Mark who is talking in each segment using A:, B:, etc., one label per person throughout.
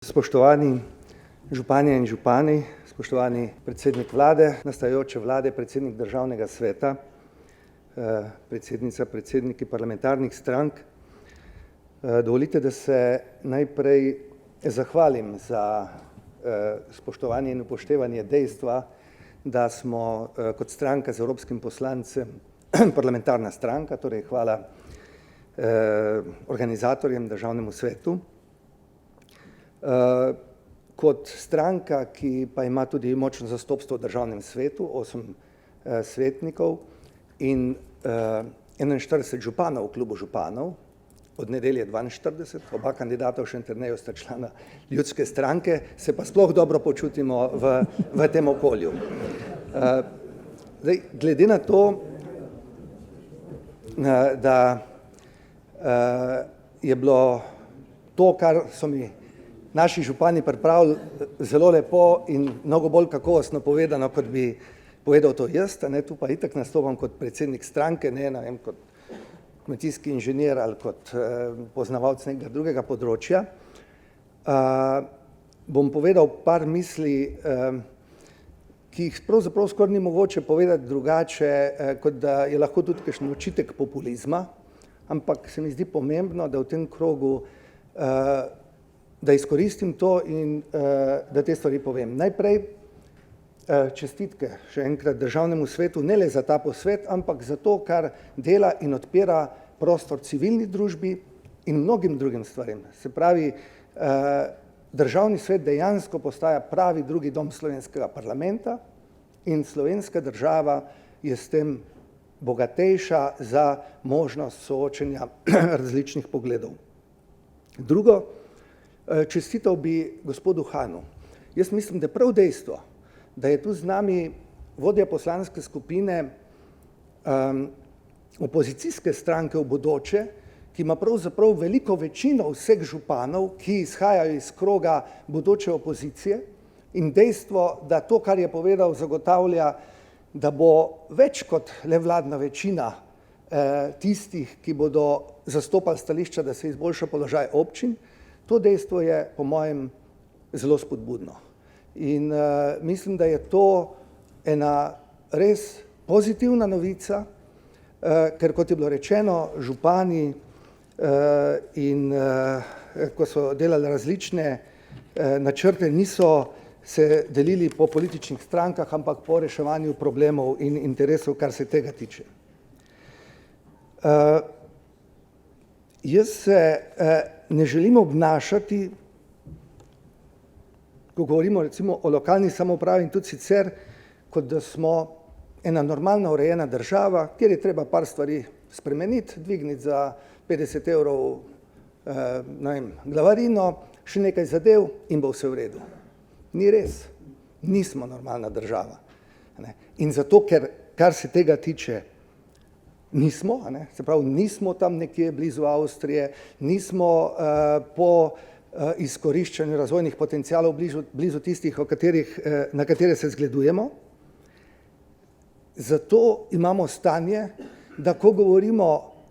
A: Spoštovani županje in župani, spoštovani predsednik vlade, nastajajoče vlade, predsednik državnega sveta, predsednica, predsedniki parlamentarnih strank, dovolite, da se najprej zahvalim za spoštovanje in upoštevanje dejstva, da smo kot stranka z evropskim poslancem parlamentarna stranka, torej hvala organizatorjem, državnemu svetu. Kot stranka, ki pa ima tudi močno zastopstvo v državnem svetu, 8 svetnikov in 41 županov v klubu županov, od nedelje 42, oba kandidata v Šentjerneju sta člana Ljudske stranke, se pa sploh dobro počutimo v tem okolju. Glede na to, da je bilo to, kar so mi naši župani pripravili, zelo lepo in mnogo bolj kakovostno povedano, kot bi povedal to jaz, tu pa itak nastopam kot predsednik stranke, ne vem, kot kmetijski inženir ali kot poznavalec nekega drugega področja. Bom povedal par misli, ki jih pravzaprav skoraj ni mogoče povedati drugače, kot da je lahko tudi kakšen očitek populizma, ampak se mi zdi pomembno, da v tem krogu da izkoristim to in da te stvari povem. Najprej čestitke še enkrat državnemu svetu, ne le za ta posvet, ampak za to, kar dela in odpira prostor civilni družbi in mnogim drugim stvarem. Se pravi, državni svet dejansko postaja pravi drugi dom slovenskega parlamenta in slovenska država je s tem bogatejša za možnost soočenja različnih pogledov. Drugo, čestital bi gospodu Hanu. Jaz mislim, da prav dejstvo, da je tu z nami vodja poslanske skupine opozicijske stranke v bodoče, ki ima pravzaprav veliko večino vseh županov, ki izhajajo iz kroga bodoče opozicije, in dejstvo, da to, kar je povedal, zagotavlja, da bo več kot le vladna večina tistih, ki bodo zastopali stališča, da se izboljša položaj občin. To dejstvo je po mojem zelo spodbudno. In mislim, da je to ena res pozitivna novica, ker kot je bilo rečeno, župani in ko so delali različne načrte, niso se delili po političnih strankah, ampak po reševanju problemov in interesov, kar se tega tiče. Jaz se ne želim obnašati, ko govorimo recimo o lokalni samoupravi in tudi sicer, kot da smo ena normalna urejena država, kjer je treba par stvari spremeniti, dvigniti za 50 evrov glavarino, še nekaj zadev in bo vse v redu. Ni res, nismo normalna država. In zato, ker kar se tega tiče, nismo, se pravi, nismo tam nekje blizu Avstrije, nismo po izkoriščanju razvojnih potencialov blizu tistih, na katere se zgledujemo. Zato imamo stanje, da ko govorimo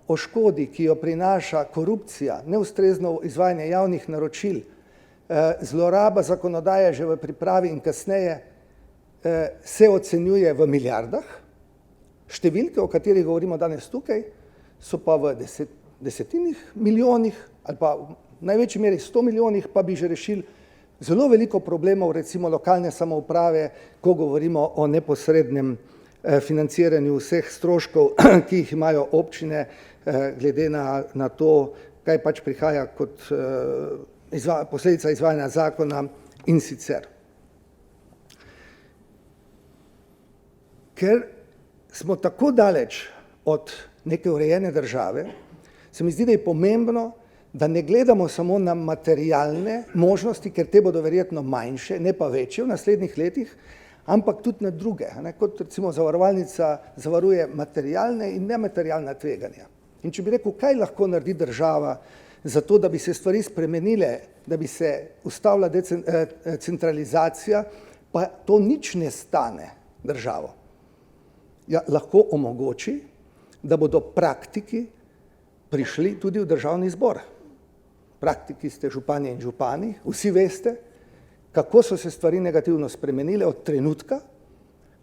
A: o škodi, ki jo prinaša korupcija, neustrezno izvajanje javnih naročil, zloraba zakonodaje že v pripravi in kasneje se ocenjuje v milijardah. Številke, o katerih govorimo danes tukaj, so pa v desetinah milijonih ali pa v največji meri 100 milijonih, pa bi že rešili zelo veliko problemov, recimo lokalne samouprave, ko govorimo o neposrednem financiranju vseh stroškov, ki jih imajo občine, glede na to, kaj pač prihaja kot posledica izvajanja zakona in sicer. Ker smo tako daleč od neke urejene države, se mi zdi, da je pomembno, da ne gledamo samo na materialne možnosti, ker te bodo verjetno manjše, ne pa večje v naslednjih letih, ampak tudi na druge, kot recimo zavarovalnica zavaruje materialne in nematerialna tveganja. In če bi rekel, kaj lahko naredi država za to, da bi se stvari spremenile, da bi se ustavila centralizacija, pa to nič ne stane državo. Ja, lahko omogoči, da bodo praktiki prišli tudi v državni zbor. praktiki ste županje in župani, vsi veste, kako so se stvari negativno spremenile od trenutka,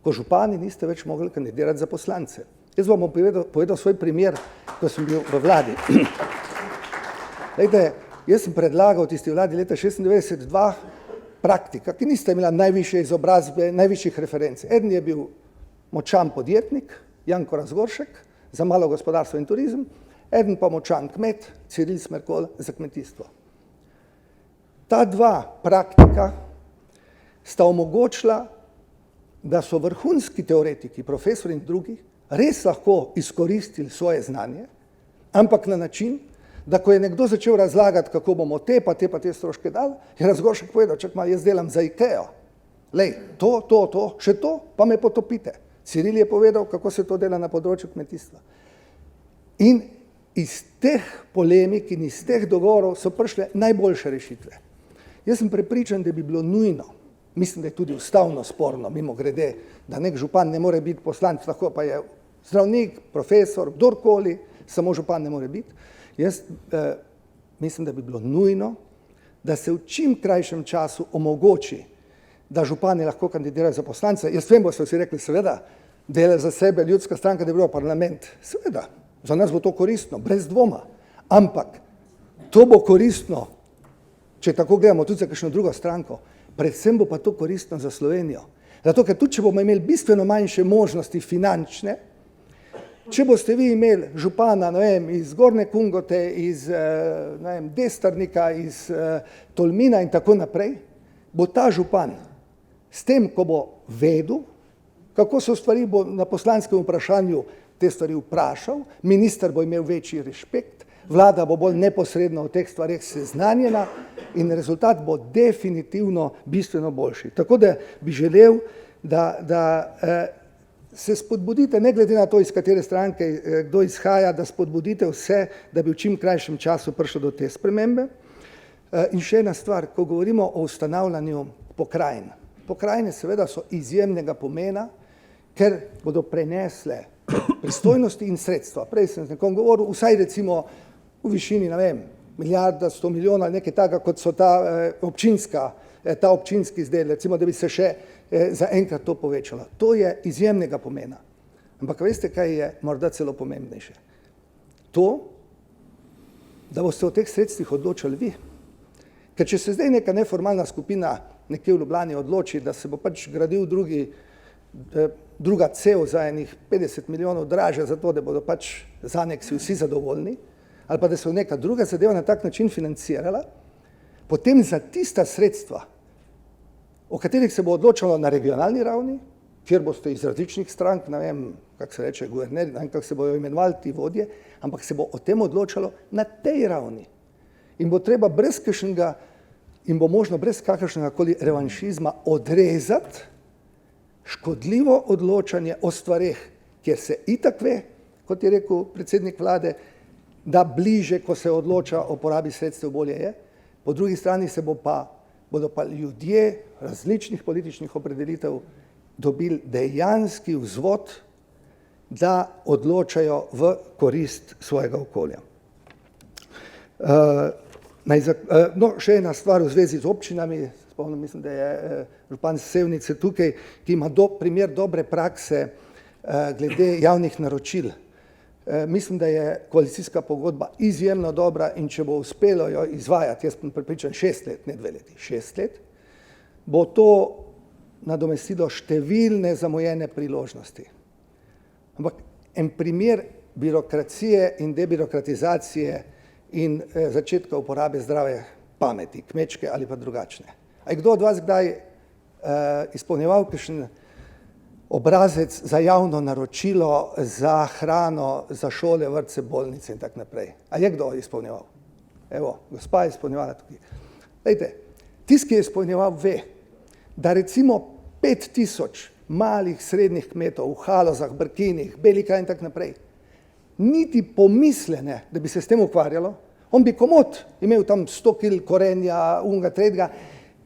A: ko župani niste več mogli kandidirati za poslance. Jaz vam bom povedal svoj primer, ko sem bil v vladi. Lejte, jaz sem predlagal v tisti vladi leta 1996 dva praktika, ki nista imela najvišje izobrazbe, najvišjih referenc. Eden je bil močan podjetnik, Janko Razgoršek, za malo gospodarstvo in turizem, eden pa močan kmet, Ciril Smerkol, za kmetijstvo. Ta dva praktika sta omogočila, da so vrhunski teoretiki, profesori in drugi, res lahko izkoristili svoje znanje, ampak na način, da ko je nekdo začel razlagati, kako bomo te stroške dali, je Razgoršek povedal, čak malo, jaz delam za IKEA. Lej, še to, pa me potopite. Ciril je povedal, kako se to dela na področju kmetijstva. In iz teh polemik in iz teh dogovorov so prišle najboljše rešitve. Jaz sem prepričan, da bi bilo nujno, mislim, da je tudi ustavno sporno, mimo grede, da nek župan ne more biti poslanec, lahko pa je zdravnik, profesor, kdorkoli, samo župan ne more biti. Jaz mislim, da bi bilo nujno, da se v čim krajšem času omogoči, da župani lahko kandidirajo za poslance. Jaz vem, boste vsi rekli, seveda, dela za sebe ljudska stranka, da bi bilo parlament. Seveda, za nas bo to koristno, brez dvoma. Ampak to bo koristno, če tako gledamo tudi za kakšno drugo stranko, predvsem bo pa to koristno za Slovenijo. Zato, ker tudi, če bomo imeli bistveno manjše možnosti finančne, če boste vi imeli župana, ne vem, iz Gornje Kungote, iz Destrnika, iz Tolmina in tako naprej, bo ta župan s tem, ko bo vedel, kako so stvari, bo na poslanskem vprašanju te stvari vprašal, minister bo imel večji respekt, vlada bo bolj neposredno o teh stvareh seznanjena in rezultat bo definitivno bistveno boljši. Tako da bi želel, da se spodbudite, ne glede na to, iz katere stranke kdo izhaja, da spodbudite vse, da bi v čim krajšem času prišlo do te spremembe. In še ena stvar, ko govorimo o ustanavljanju pokrajin. Pokrajine seveda so izjemnega pomena, ker bodo prenesle pristojnosti in sredstva. Prej sem z nekom govoril, vsaj recimo v višini, ne vem, milijarda, 100 milijonov, nekaj takega, kot so ta občinski zdaj, recimo, da bi se še zaenkrat to povečalo. To je izjemnega pomena. Ampak veste, kaj je morda celo pomembnejše? To, da boste o teh sredstvih odločali vi. Ker če se zdaj neka neformalna skupina nekje v Ljubljani odloči, da se bo pač gradil druga cev za enih 50 milijonov dražja, zato da bodo pač za aneksi vsi zadovoljni, ali pa da se bo neka druga zadeva na tak način financirala, potem za tista sredstva, o katerih se bo odločalo na regionalni ravni, kjer boste iz različnih strank, ne vem, kako se reče, guvernerji, ne vem, kako se bojo imenovali ti vodje, ampak se bo o tem odločalo na tej ravni. In bo treba brez kakšnega, in bo možno brez kakršnega koli revanšizma odrezati škodljivo odločanje o stvareh, kjer se itak ve, kot je rekel predsednik vlade, da bliže, ko se odloča o porabi sredstev, bolje je. Po drugi strani bodo pa ljudje različnih političnih opredelitev dobili dejanski vzvod, da odločajo v korist svojega okolja. Še ena stvar v zvezi z občinami, spomnim, mislim, da je župan Sevnice tukaj, ki ima primer dobre prakse glede javnih naročil. Mislim, da je koalicijska pogodba izjemno dobra in če bo uspelo jo izvajati, jaz sem prepričan 6 let, ne 2 leti, 6 let, bo to nadomestilo številne zamujene priložnosti. Ampak en primer birokracije in debirokratizacije in začetka uporabe zdrave pameti, kmečke ali pa drugačne. A je kdo od vas kdaj izpolnjeval kakšen obrazec za javno naročilo, za hrano, za šole, vrtce, bolnice in tako naprej? A je kdo izpolnjeval? Evo, gospa je izpolnjevala tukaj. Lejte, tisti, ki je izpolnjeval, ve, da recimo 5000 malih, srednjih kmetov v Halozah, Brkinih, Belika in tako naprej, niti pomislene, da bi se s tem ukvarjalo, on bi komot imel tam 100 kil korenja, unga, tretjega,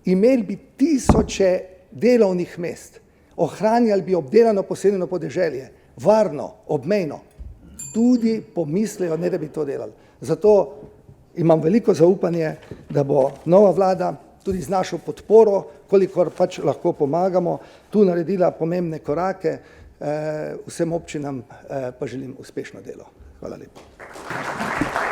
A: imeli bi 1000 delovnih mest, ohranjali bi obdelano poseljeno podeželje, varno, obmejno, tudi pomislejo, ne da bi to delali. Zato imam veliko zaupanje, da bo nova vlada tudi z našo podporo, kolikor pač lahko pomagamo, tu naredila pomembne korake, vsem občinam pa želim uspešno delo. Hvala lepa.